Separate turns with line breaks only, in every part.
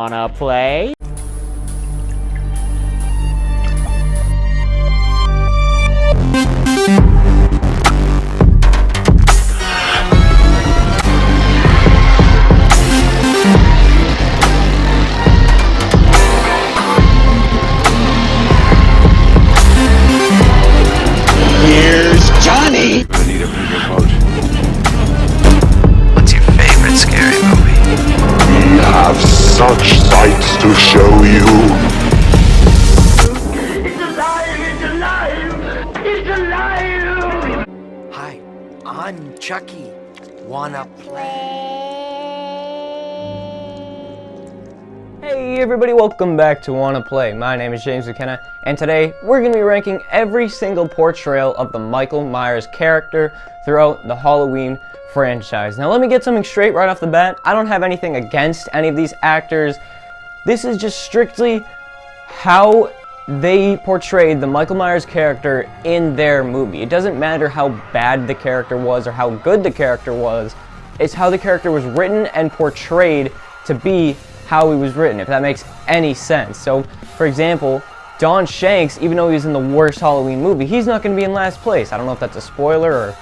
Wanna play?
Here's Johnny!
I need a bigger boat.
What's your favorite scary movie?
We have such sights to show you.
It's alive! It's alive! It's alive!
Hi, I'm Chucky. Wanna play?
Hey everybody, welcome back to Wanna Play. My name is James McKenna, and today we're going to be ranking every single portrayal of the Michael Myers character throughout the Halloween franchise. Now let me get something straight right off the bat. I don't have anything against any of these actors. This is just strictly how they portrayed the Michael Myers character in their movie. It doesn't matter how bad the character was or how good the character was. It's how the character was written and portrayed to be how he was written, if that makes any sense. So, for example, Don Shanks, even though he was in the worst Halloween movie, he's not going to be in last place. I don't know if that's a spoiler or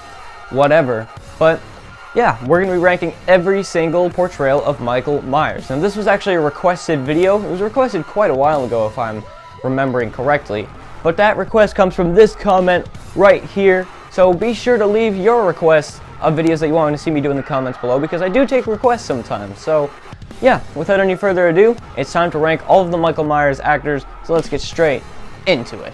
whatever, but yeah, we're going to be ranking every single portrayal of Michael Myers. Now, this was actually a requested video. It was requested quite a while ago, if I'm remembering correctly, but that request comes from this comment right here, so be sure to leave your requests of videos that you want to see me do in the comments below, because I do take requests sometimes. So yeah, without any further ado, it's time to rank all of the Michael Myers actors, so let's get straight into it.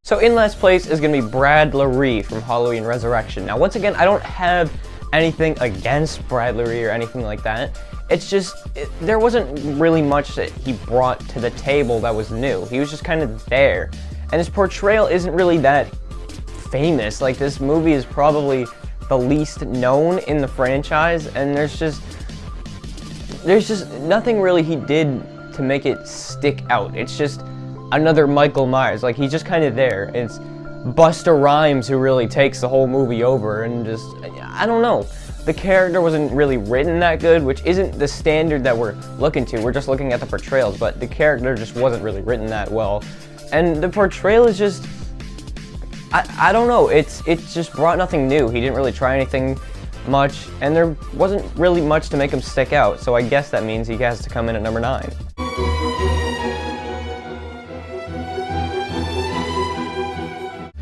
So in last place is going to be Brad Laree from Halloween Resurrection. Now once again, I don't have anything against Brad Laree or anything like that. It's just, there wasn't really much that he brought to the table that was new. He was just kind of there. And his portrayal isn't really that famous. Like, this movie is probably the least known in the franchise, and there's just nothing really he did to make it stick out. It's just another Michael Myers. Like, he's just kind of there. It's Busta Rhymes who really takes the whole movie over, and just, I don't know. The character wasn't really written that good, which isn't the standard that we're looking to. We're just looking at the portrayals, but the character just wasn't really written that well. And the portrayal is just, I don't know, it just brought nothing new. He didn't really try anything much, and there wasn't really much to make him stick out, so I guess that means he has to come in at number 9.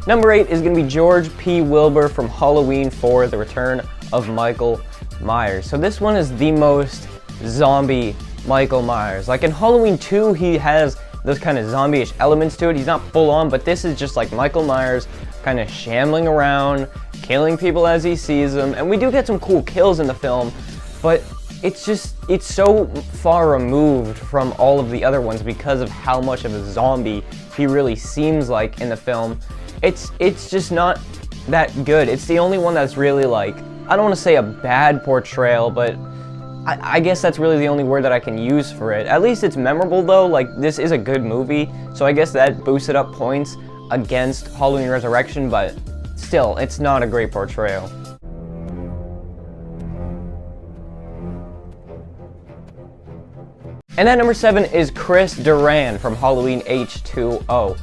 Number 8 is going to be George P. Wilbur from Halloween 4, The Return of Michael Myers. So this one is the most zombie Michael Myers. Like in Halloween 2, he has those kind of zombie-ish elements to it. He's not full on, but this is just like Michael Myers kind of shambling around, killing people as he sees them. And we do get some cool kills in the film, but it's so far removed from all of the other ones because of how much of a zombie he really seems like in the film. It's just not that good. It's the only one that's really, like, I don't want to say a bad portrayal, but I guess that's really the only word that I can use for it. At least it's memorable though. Like, this is a good movie, so I guess that boosted up points against Halloween Resurrection, but still, it's not a great portrayal. And at number 7 is Chris Duran from Halloween H2O.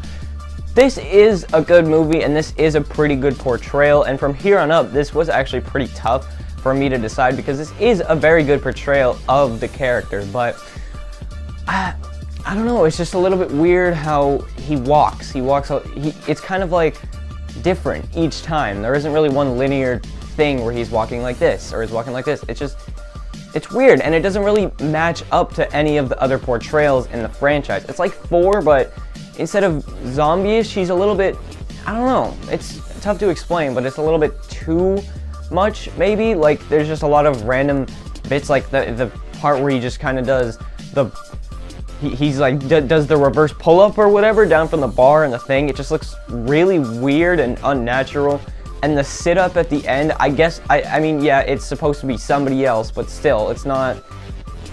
This is a good movie, and this is a pretty good portrayal, and from here on up, this was actually pretty tough for me to decide, because this is a very good portrayal of the character, but I don't know, it's just a little bit weird how he walks. It's kind of like different each time. There isn't really one linear thing where he's walking like this, or he's walking like this. It's weird, and it doesn't really match up to any of the other portrayals in the franchise. It's like 4, but instead of zombie-ish, he's a little bit, I don't know, it's tough to explain, but it's a little bit too much, maybe. Like, there's just a lot of random bits, like the part where he just kind of does he's like, does the reverse pull-up or whatever down from the bar and the thing. It just looks really weird and unnatural. And the sit-up at the end, I guess, I mean, yeah, it's supposed to be somebody else, but still, it's not,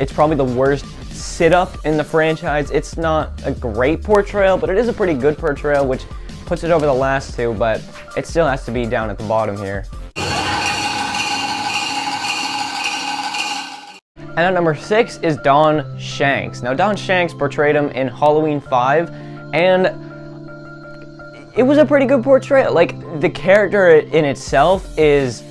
it's probably the worst sit-up in the franchise. It's not a great portrayal, but it is a pretty good portrayal, which puts it over the last two, but it still has to be down at the bottom here. And at number 6 is Don Shanks. Now, Don Shanks portrayed him in Halloween 5, and it was a pretty good portrayal. Like, the character in itself is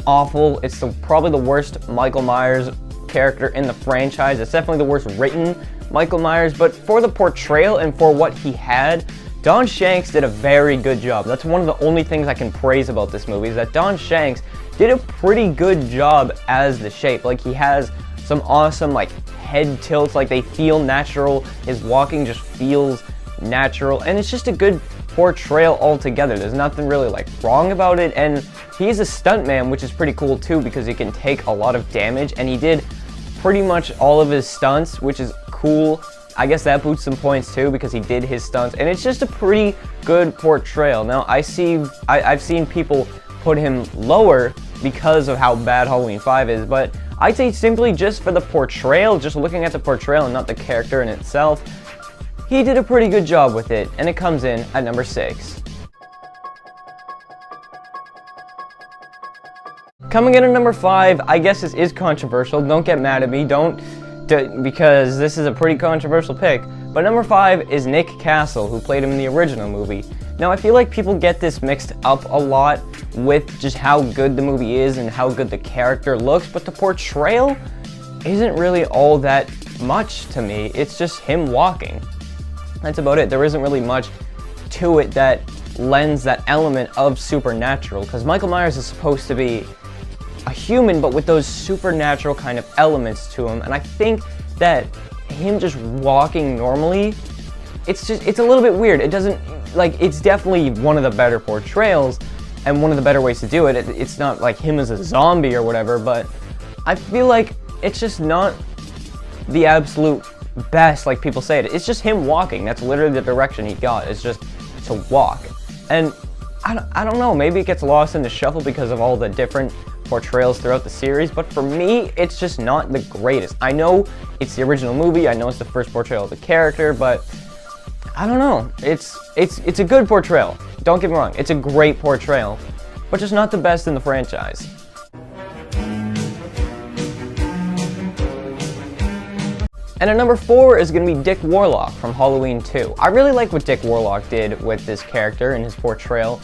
awful. It's probably the worst Michael Myers character in the franchise. It's definitely the worst written Michael Myers, but for the portrayal and for what he had, Don Shanks did a very good job. That's one of the only things I can praise about this movie, is that Don Shanks did a pretty good job as the Shape. Like, he has some awesome, like, head tilts, like, they feel natural. His walking just feels natural, and it's just a good portrayal altogether. There's nothing really, like, wrong about it, and he's a stuntman, which is pretty cool too, because he can take a lot of damage, and he did pretty much all of his stunts, which is cool. I guess that boosts some points too, because he did his stunts, and it's just a pretty good portrayal. Now, I've seen people put him lower because of how bad Halloween 5 is, but I'd say simply just for the portrayal, just looking at the portrayal and not the character in itself, he did a pretty good job with it, and it comes in at number 6. Coming in at number 5, I guess this is controversial. Don't get mad at me, because this is a pretty controversial pick. But number 5 is Nick Castle, who played him in the original movie. Now, I feel like people get this mixed up a lot with just how good the movie is and how good the character looks, but the portrayal isn't really all that much to me. It's just him walking. That's about it. There isn't really much to it that lends that element of supernatural, because Michael Myers is supposed to be a human, but with those supernatural kind of elements to him, and I think that him just walking normally, it's a little bit weird. It doesn't, like, it's definitely one of the better portrayals and one of the better ways to do it. It's not like him as a zombie or whatever, but I feel like it's just not the absolute best, like people say it. It's just him walking. That's literally the direction he got, is just to walk. And I don't know, maybe it gets lost in the shuffle because of all the different portrayals throughout the series, but for me, it's just not the greatest. I know it's the original movie, I know it's the first portrayal of the character, but I don't know. It's a good portrayal. Don't get me wrong, it's a great portrayal, but just not the best in the franchise. And at number 4 is going to be Dick Warlock from Halloween 2. I really like what Dick Warlock did with this character and his portrayal.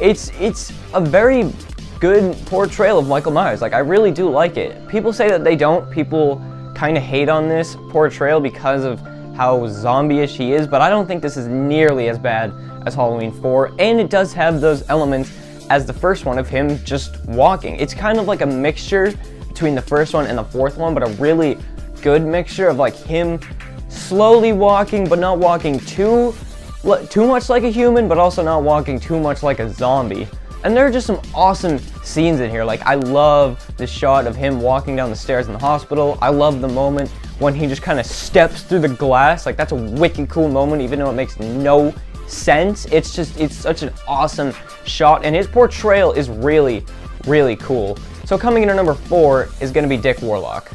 It's a very good portrayal of Michael Myers. Like, I really do like it. People say that they don't. People kind of hate on this portrayal because of how zombie-ish he is, but I don't think this is nearly as bad as Halloween 4, and it does have those elements as the first one of him just walking. It's kind of like a mixture between the first one and the fourth one, but a really good mixture of, like, him slowly walking, but not walking too much like a human, but also not walking too much like a zombie. And there are just some awesome scenes in here. Like, I love the shot of him walking down the stairs in the hospital. I love the moment when he just kind of steps through the glass. Like, that's a wicked cool moment, even though it makes no sense. It's such an awesome shot, and his portrayal is really, really cool. So coming in at number 4 is going to be Dick Warlock.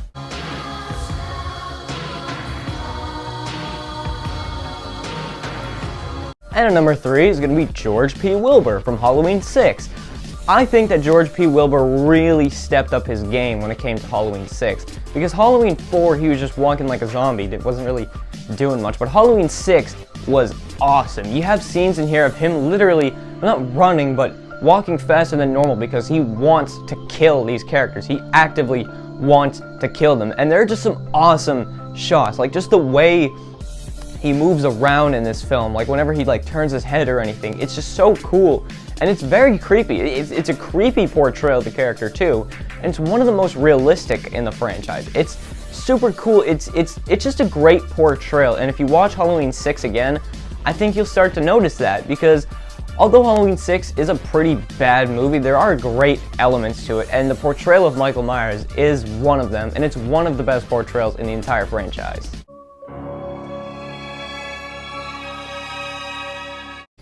And at number 3 is going to be George P. Wilbur from Halloween 6. I think that George P. Wilbur really stepped up his game when it came to Halloween 6. Because Halloween 4, he was just walking like a zombie. It wasn't really doing much. But Halloween 6 was awesome. You have scenes in here of him literally, not running, but walking faster than normal because he wants to kill these characters. He actively wants to kill them. And there are just some awesome shots. Like, just the way he moves around in this film, like whenever he like turns his head or anything, it's just so cool, and it's very creepy. It's a creepy portrayal of the character too, and it's one of the most realistic in the franchise. It's super cool. It's just a great portrayal, and if you watch Halloween 6 again, I think you'll start to notice that, because although Halloween 6 is a pretty bad movie, there are great elements to it, and the portrayal of Michael Myers is one of them, and it's one of the best portrayals in the entire franchise.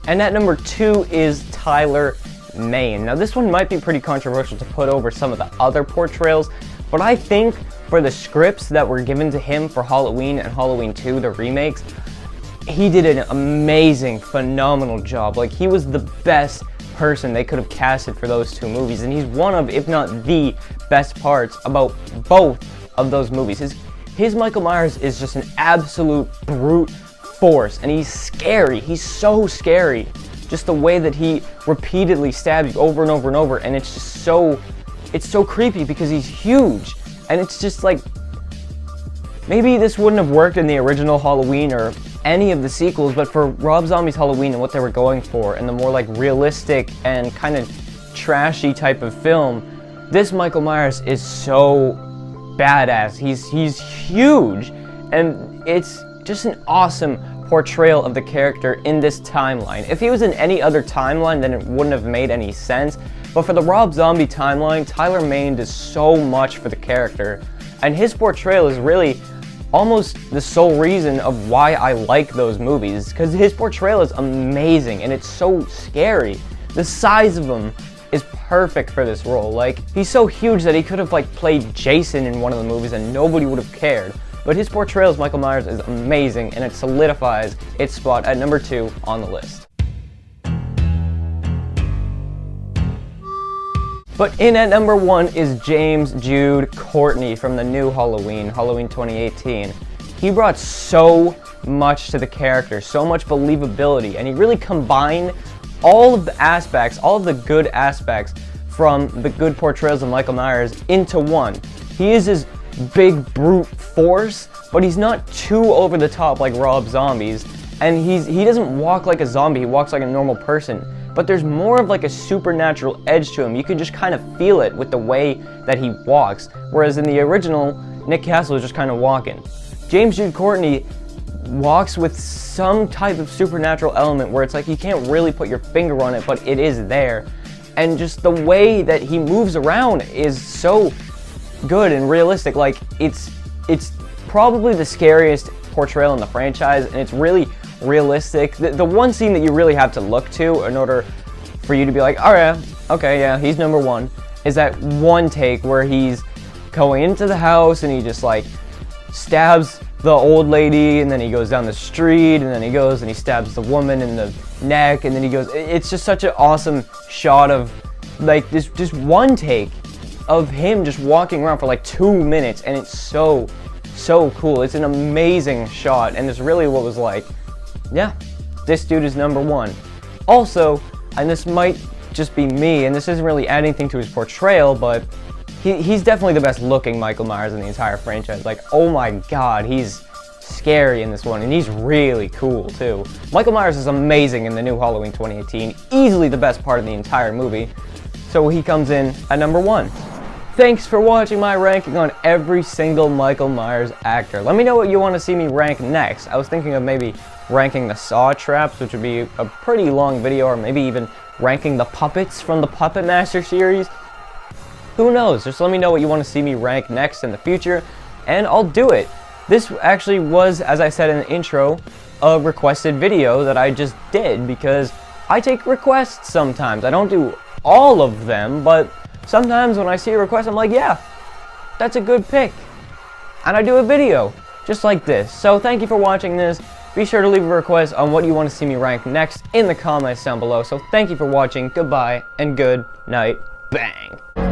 And at number 2 is Tyler Mane. Now, this one might be pretty controversial to put over some of the other portrayals, but I think for the scripts that were given to him for Halloween and Halloween 2, the remakes, he did an amazing, phenomenal job. Like, he was the best person they could have casted for those two movies, and he's one of, if not the best parts about both of those movies. His Michael Myers is just an absolute brute force, and he's scary. He's so scary. Just the way that he repeatedly stabs you over and over and over, and it's just so, it's so creepy because he's huge. And it's just like, maybe this wouldn't have worked in the original Halloween or any of the sequels, but for Rob Zombie's Halloween and what they were going for, and the more like realistic and kind of trashy type of film, this Michael Myers is so badass. He's huge, and it's just an awesome portrayal of the character in this timeline. If he was in any other timeline, then it wouldn't have made any sense. But for the Rob Zombie timeline, Tyler Mane does so much for the character, and his portrayal is really almost the sole reason of why I like those movies, because his portrayal is amazing and it's so scary. The size of him is perfect for this role. Like, he's so huge that he could have like played Jason in one of the movies and nobody would have cared. But his portrayal as Michael Myers is amazing, and it solidifies its spot at number 2 on the list. But in at number 1 is James Jude Courtney from the new Halloween 2018. He brought so much to the character, so much believability, and he really combined all of the aspects, all of the good aspects from the good portrayals of Michael Myers into one. He is this big brute force, but he's not too over the top like Rob Zombie's, and he doesn't walk like a zombie, he walks like a normal person. But there's more of like a supernatural edge to him. You can just kind of feel it with the way that he walks. Whereas in the original, Nick Castle is just kind of walking. James Jude Courtney walks with some type of supernatural element where it's like you can't really put your finger on it, but it is there. And just the way that he moves around is so good and realistic. Like, it's probably the scariest portrayal in the franchise, and it's really realistic. The one scene that you really have to look to in order for you to be like, alright, okay, yeah, he's number 1, is that one take where he's going into the house and he just like stabs the old lady, and then he goes down the street, and then he goes and he stabs the woman in the neck, and then he goes, it's just such an awesome shot of like this, just one take of him just walking around for like 2 minutes, and it's so cool. It's an amazing shot, and it's really what was like, yeah, this dude is number 1. Also, and this might just be me, and this isn't really adding anything to his portrayal, but he's definitely the best looking Michael Myers in the entire franchise. Like, oh my god, he's scary in this one, and he's really cool too. Michael Myers is amazing in the new Halloween 2018, easily the best part of the entire movie, so he comes in at number 1. Thanks for watching my ranking on every single Michael Myers actor. Let me know what you want to see me rank next. I was thinking of maybe ranking the Saw traps, which would be a pretty long video, or maybe even ranking the puppets from the Puppet Master series. Who knows? Just let me know what you want to see me rank next in the future, and I'll do it. This actually was, as I said in the intro, a requested video that I just did, because I take requests sometimes. I don't do all of them, but sometimes when I see a request, I'm like, yeah, that's a good pick. And I do a video just like this. So thank you for watching this. Be sure to leave a request on what you want to see me rank next in the comments down below. So thank you for watching. Goodbye and good night. Bang.